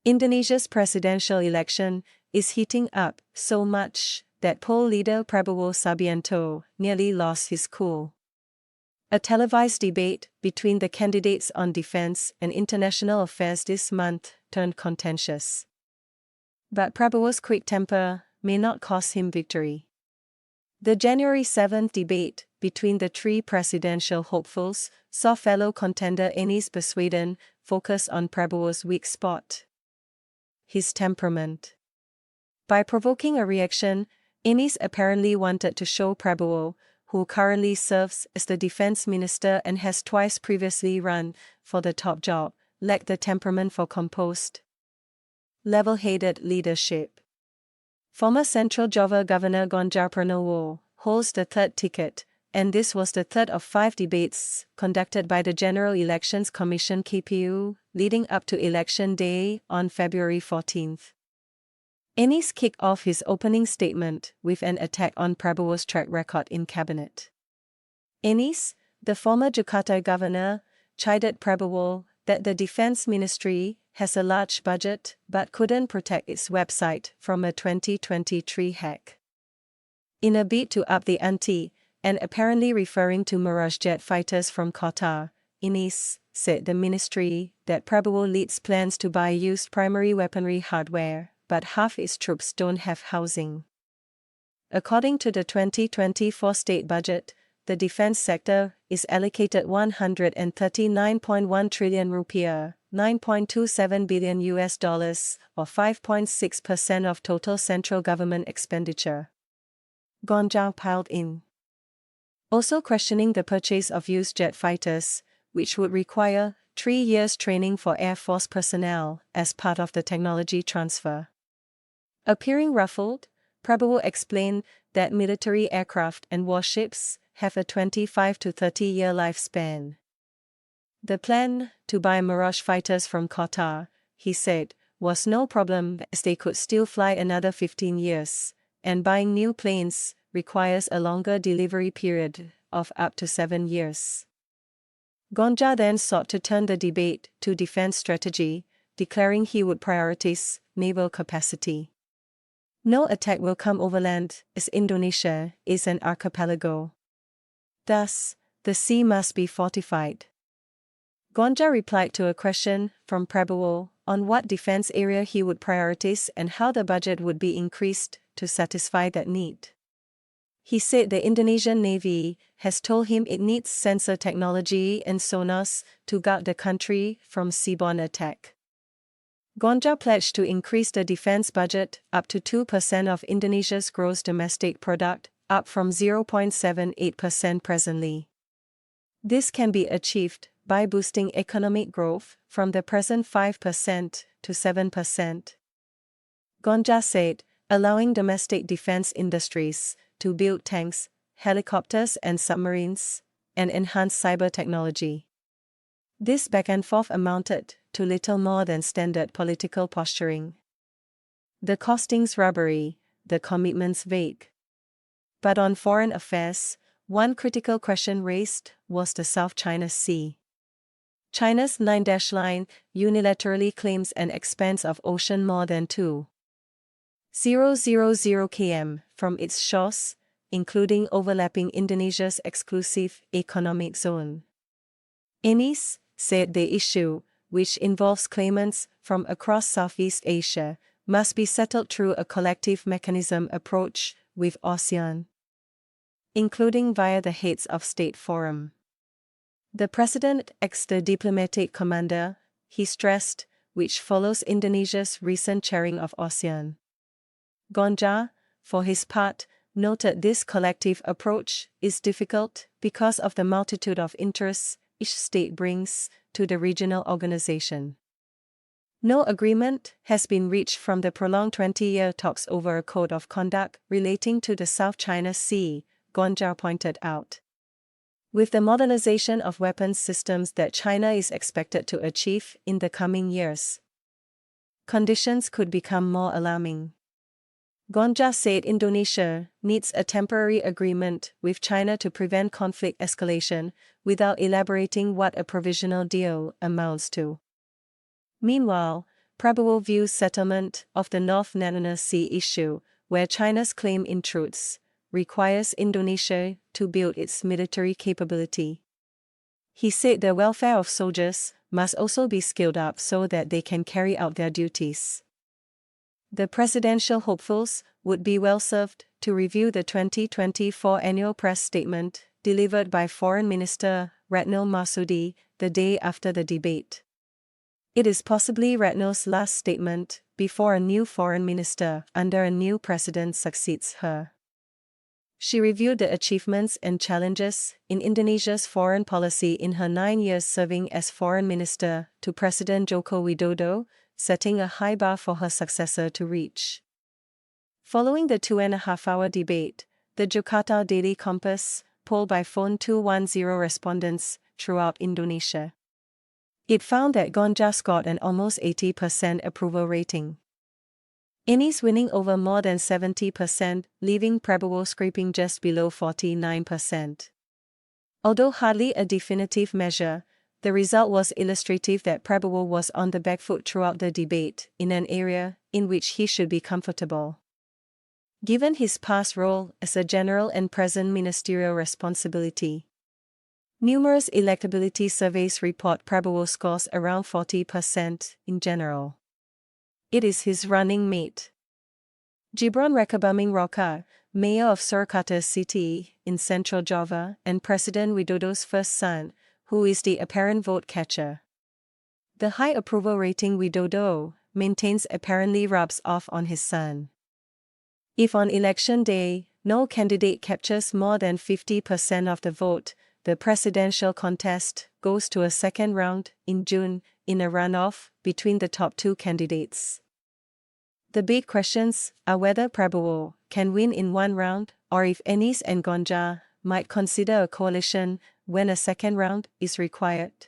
Indonesia's presidential election is heating up so much that poll leader Prabowo Subianto nearly lost his cool. A televised debate between the candidates on defense and international affairs this month turned contentious. But Prabowo's quick temper may not cost him victory. The January 7th debate between the three presidential hopefuls saw fellow contender Anies Baswedan focus on Prabowo's weak spot: his temperament. By provoking a reaction, Anies apparently wanted to show Prabowo, who currently serves as the defense minister and has twice previously run for the top job, lacked the temperament for composed, level-headed leadership. Former Central Java Governor Ganjar Pranowo holds the third ticket, and this was the third of 5 debates conducted by the General Elections Commission (KPU) leading up to Election Day on February 14th. Anies kicked off his opening statement with an attack on Prabowo's track record in cabinet. Anies, the former Jakarta governor, chided Prabowo that the defense ministry has a large budget but couldn't protect its website from a 2023 hack. In a bid to up the ante, and apparently referring to Mirage jet fighters from Qatar, Anies said the ministry that Prabowo leads plans to buy used primary weaponry hardware, but half its troops don't have housing. According to the 2024 state budget, the defense sector is allocated 139.1 trillion rupiah, $9.27 billion, or 5.6% of total central government expenditure. Ganjar piled in. Also questioning the purchase of used jet fighters, which would require 3 years training for Air Force personnel as part of the technology transfer. Appearing ruffled, Prabowo explained that military aircraft and warships have a 25 to 30-year lifespan. The plan to buy Mirage fighters from Qatar, he said, was no problem as they could still fly another 15 years, and buying new planes requires a longer delivery period of up to 7 years. Ganjar then sought to turn the debate to defense strategy, declaring he would prioritize naval capacity. No attack will come overland, as Indonesia is an archipelago. Thus, the sea must be fortified. Ganjar replied to a question from Prabowo on what defense area he would prioritize and how the budget would be increased to satisfy that need. He said the Indonesian Navy has told him it needs sensor technology and sonars to guard the country from seaborne attack. Ganjar pledged to increase the defense budget up to 2% of Indonesia's gross domestic product, up from 0.78% presently. This can be achieved by boosting economic growth from the present 5% to 7%. Ganjar said, allowing domestic defense industries to build tanks, helicopters and submarines, and enhance cyber technology. This back and forth amounted to little more than standard political posturing. The costings rubbery, the commitments vague. But on foreign affairs, one critical question raised was the South China Sea. China's 9-dash line unilaterally claims an expanse of ocean more than 2,000 km from its shores, including overlapping Indonesia's exclusive economic zone. Anies said the issue, which involves claimants from across Southeast Asia, must be settled through a collective mechanism approach with ASEAN, including via the Heads of State Forum. The president asked the diplomatic commander, he stressed, which follows Indonesia's recent chairing of ASEAN. Ganjar, for his part, noted this collective approach is difficult because of the multitude of interests each state brings to the regional organization. No agreement has been reached from the prolonged 20-year talks over a code of conduct relating to the South China Sea, Ganjar pointed out. With the modernization of weapons systems that China is expected to achieve in the coming years, conditions could become more alarming. Ganjar said Indonesia needs a temporary agreement with China to prevent conflict escalation, without elaborating what a provisional deal amounts to. Meanwhile, Prabowo views settlement of the North Nanana Sea issue, where China's claim intrudes, requires Indonesia to build its military capability. He said the welfare of soldiers must also be scaled up so that they can carry out their duties. The presidential hopefuls would be well served to review the 2024 annual press statement delivered by Foreign Minister Retno Marsudi the day after the debate. It is possibly Retno's last statement before a new foreign minister under a new president succeeds her. She reviewed the achievements and challenges in Indonesia's foreign policy in her 9 years serving as foreign minister to President Joko Widodo, setting a high bar for her successor to reach. Following the 2.5-hour debate, the Jakarta Daily Compass polled by phone 210 respondents throughout Indonesia. It found that Ganja scored an almost 80% approval rating. Anies winning over more than 70%, leaving Prabowo scraping just below 49%. Although hardly a definitive measure, the result was illustrative that Prabowo was on the back foot throughout the debate in an area in which he should be comfortable. Given his past role as a general and present ministerial responsibility, numerous electability surveys report Prabowo scores around 40% in general. It is his running mate, Gibran Rakabuming Raka, mayor of Surakarta City in central Java and President Widodo's first son, who is the apparent vote catcher. The high approval rating Widodo maintains apparently rubs off on his son. If on election day, no candidate captures more than 50% of the vote, the presidential contest goes to a second round in June in a runoff between the top two candidates. The big questions are whether Prabowo can win in one round or if Anies and Ganja might consider a coalition when a second round is required.